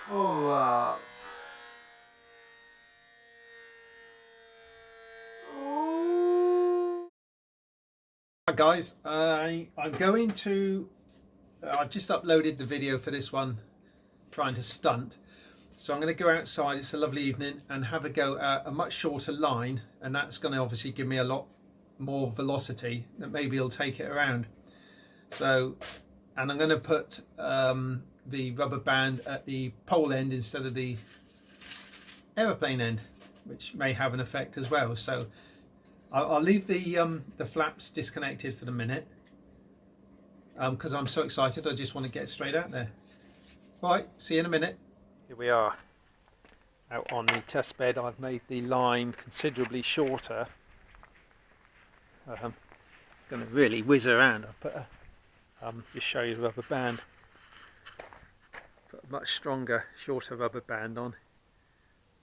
Pull up. Hi guys, I'm going to, I've just uploaded the video for this one, trying to stunt. So I'm going to go outside, it's a lovely evening, and have a go at a much shorter line, and that's going to obviously give me a lot more velocity that maybe it'll take it around. So, and I'm going to put the rubber band at the pole end instead of the aeroplane end, which may have an effect as well. So I'll leave the flaps disconnected for the minute because I'm so excited. I just want to get straight out there. Right, see you in a minute. Here we are out on the test bed. I've made the line considerably shorter. It's going to really whiz around. I'll put a just show you the rubber band. Put a much stronger, shorter rubber band on.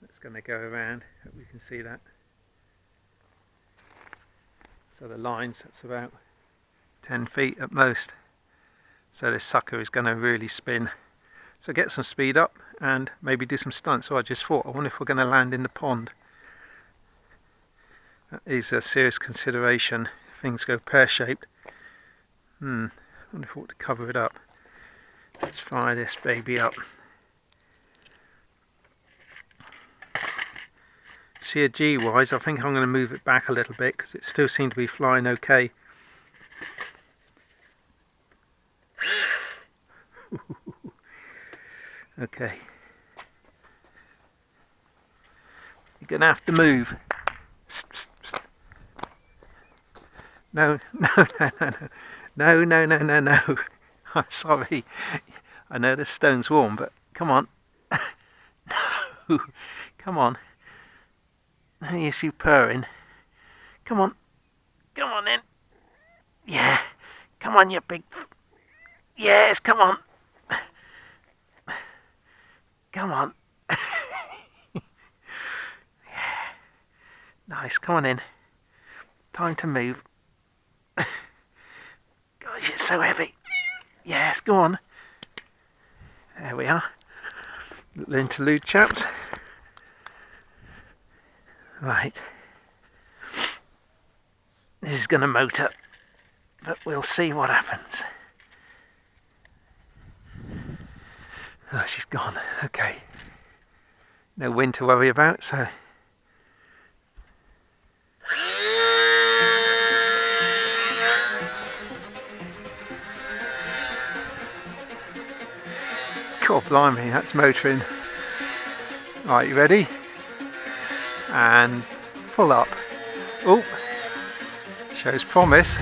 That's going to go around. Hope you can see that. So the lines, that's about 10 feet at most. So this sucker is going to really spin. So get some speed up and maybe do some stunts. So I just thought, I wonder if we're going to land in the pond. That is a serious consideration. If things go pear-shaped. I wonder if I ought to cover it up. Let's fire this baby up. CG wise, I think I'm going to move it back a little bit because it still seemed to be flying okay. Okay. You're going to have to move. Psst, psst, psst. No. No. I'm sorry. I know the stone's warm, but come on. No. Come on. Here's you purring. Come on in. Yeah. Come on, you big. Yes, come on. Come on. Yeah. Nice, come on in. Time to move. Gosh, it's so heavy. Yes, go on. There we are. Little interlude, chaps. Right. This is going to motor, but we'll see what happens. Oh, she's gone. Okay. No wind to worry about, so. God blimey, that's motoring. Right, you ready? And pull up. Oh, shows promise.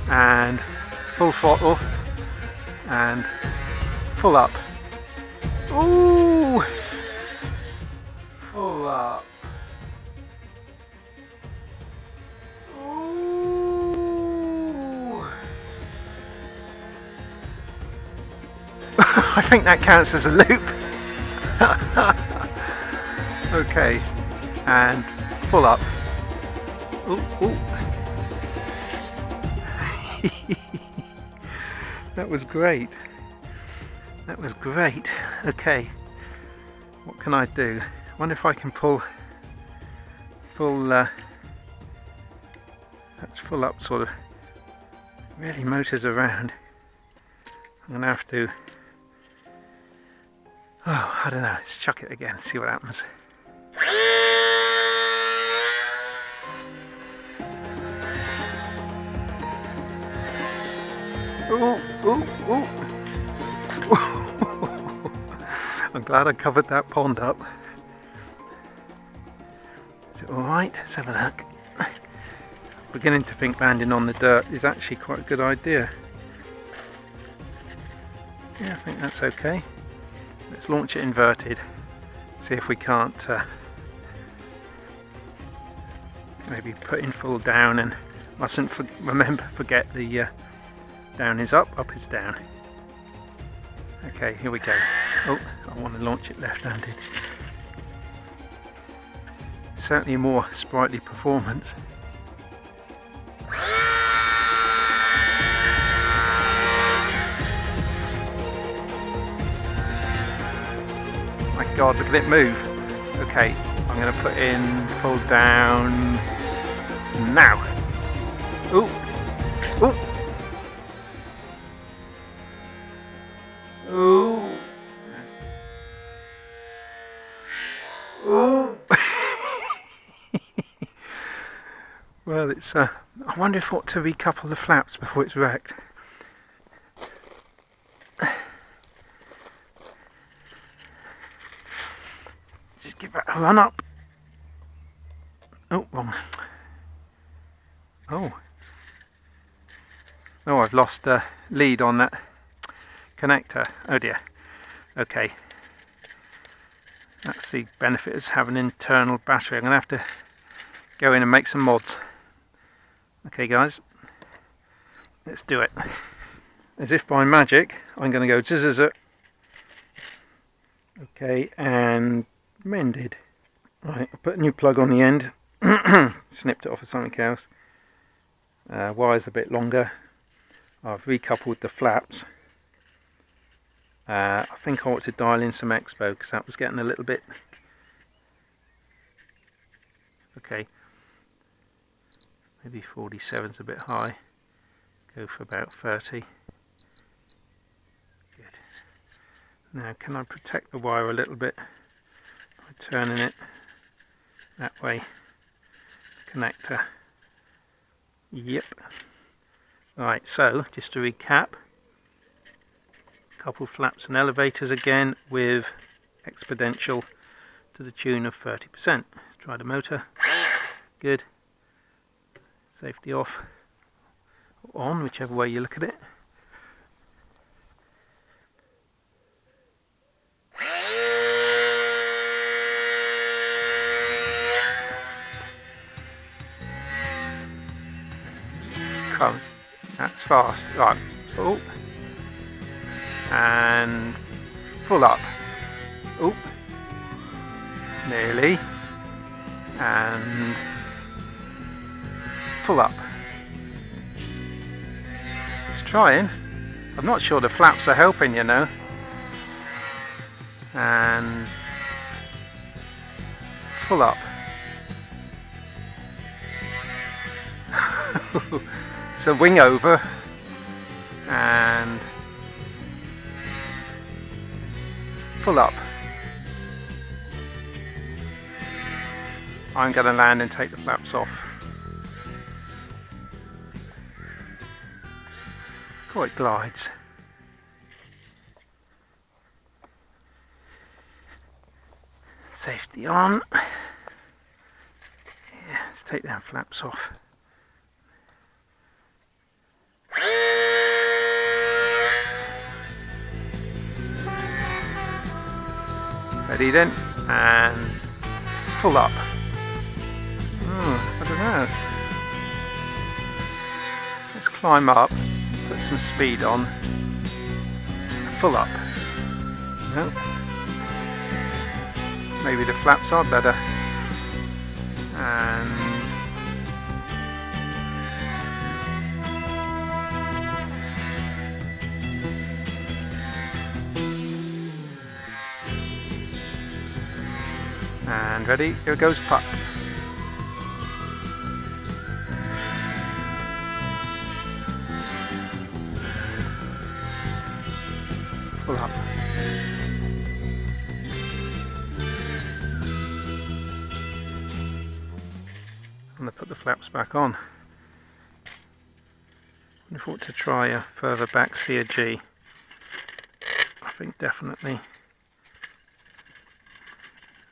And full throttle. And pull up. Ooh! Pull up. Ooh! I think that counts as a loop. Okay, and pull up. Ooh. That was great. That was great. Okay, what can I do? I wonder if I can pull that's full up sort of, really motors around. I'm gonna have to, I don't know, let's chuck it again, see what happens. Ooh. I'm glad I covered that pond up. Is it alright? Let's have a look. Beginning to think landing on the dirt is actually quite a good idea. Yeah, I think that's okay. Let's launch it inverted. See if we can't maybe put in full down, and mustn't forget the down is up is down. Okay, here we go. Oh, I want to launch it left-handed. Certainly a more sprightly performance. My God, look at it move. Okay, I'm going to put in pull down now. Ooh, ooh, ooh, ooh. Well, it's I wonder if I ought to recouple the flaps before it's wrecked. Just give that a run up. Oh, wrong. Oh, I've lost the lead on that connector. Oh dear. Okay, that's the benefit of having an internal battery. I'm going to have to go in and make some mods. Okay guys, let's do it. As if by magic, I'm going to go zzz. Okay, and mended. Right, I put a new plug on the end. Snipped it off of something else. Wire's a bit longer. I've recoupled the flaps. I think I ought to dial in some expo because that was getting a little bit. Okay, maybe 47's a bit high. Go for about 30. Good. Now, can I protect the wire a little bit by turning it that way? Connector. Yep. Right, so just to recap, couple flaps and elevators again with exponential to the tune of 30%. Let's try the motor. Good. Safety off or on, whichever way you look at it. Come. That's fast. Right. Oh. And pull up. Oh. Nearly. And pull up. It's trying. I'm not sure the flaps are helping, you know. And pull up. It's a wing over. And pull up. I'm going to land and take the flaps off. Oh, it glides. Safety on. Yeah, let's take them flaps off. Ready then, and pull up. I don't know. Let's climb up, put some speed on, pull up. No. Maybe the flaps are better. And ready, here goes puck. Pull up. I'm going to put the flaps back on. I thought to try a further back C or G. I think definitely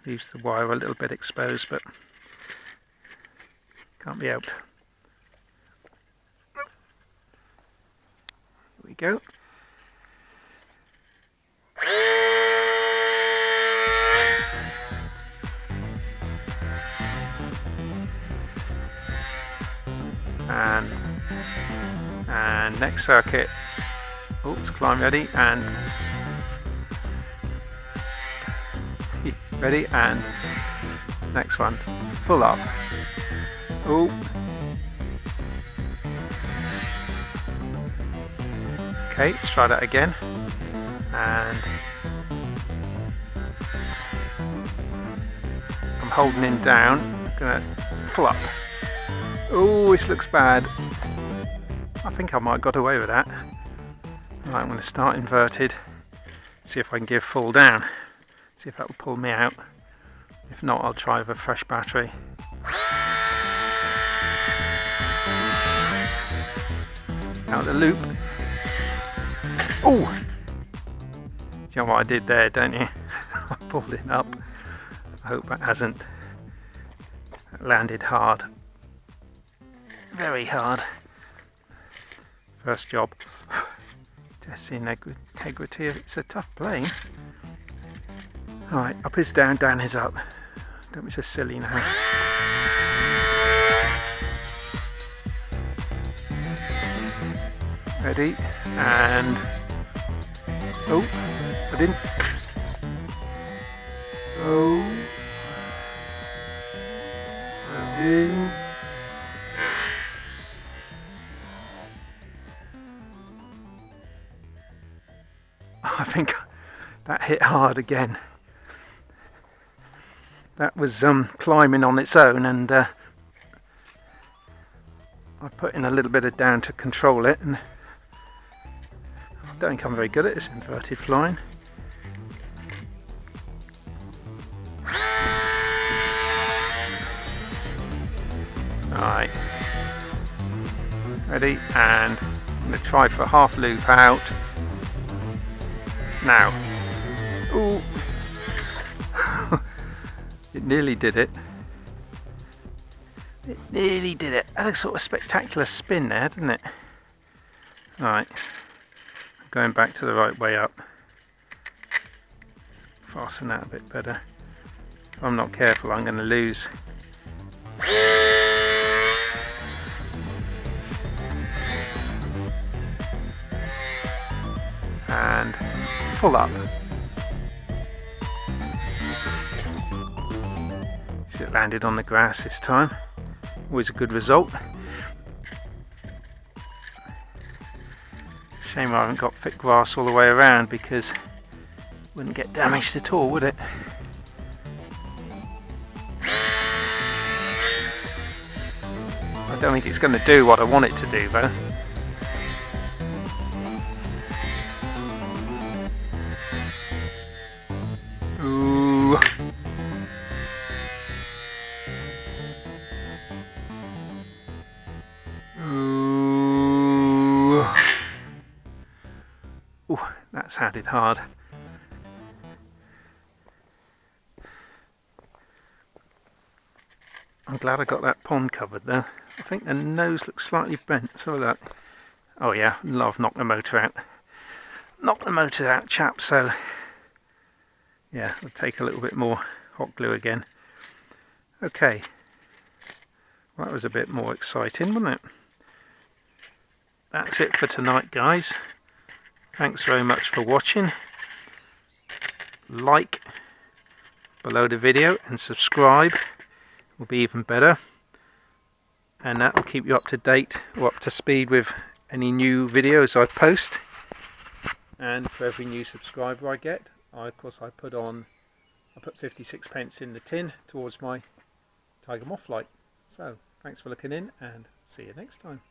leaves the wire a little bit exposed, but can't be helped. Here we go. And next circuit. Oh, it's climb ready and ready and next one. Pull up. Oh. Okay, let's try that again. And holding him down. I'm gonna pull up. Oh, this looks bad. I think I might have got away with that. Right, I'm going to start inverted, see if I can give full down, see if that will pull me out. If not, I'll try with a fresh battery. Out the loop. Oh! You know what I did there, don't you? I pulled it up. I hope that hasn't landed hard. Very hard. First job. Testing integrity. It's a tough plane. Alright, up is down, down is up. Don't be so silly now. Ready, and oh, I didn't. Oh, I didn't. I think that hit hard again. That was climbing on its own, and I put in a little bit of down to control it, and I don't think I'm very good at this inverted flying. Alright, ready, and I'm going to try for a half loop out. Now, ooh, it nearly did it. It nearly did it. Had a sort of spectacular spin there, didn't it? Right, I'm going back to the right way up. Fasten that a bit better. If I'm not careful, I'm going to lose. And pull up. See, it landed on the grass this time. Always a good result. Shame I haven't got thick grass all the way around, because it wouldn't get damaged at all, would it? I don't think it's going to do what I want it to do though. Ooh. Ooh. Ooh, that sounded hard. I'm glad I got that pond covered though. I think the nose looks slightly bent, so that. Oh yeah, I've knocked the motor out. Knocked the motor out, chap, so yeah, I'll take a little bit more hot glue again. Okay, well, that was a bit more exciting, wasn't it? That's it for tonight, guys. Thanks very much for watching. Like below the video and subscribe will be even better, and that will keep you up to date or up to speed with any new videos I post. And for every new subscriber I get, of course I put 56p in the tin towards my Tiger Moth light. So thanks for looking in, and see you next time.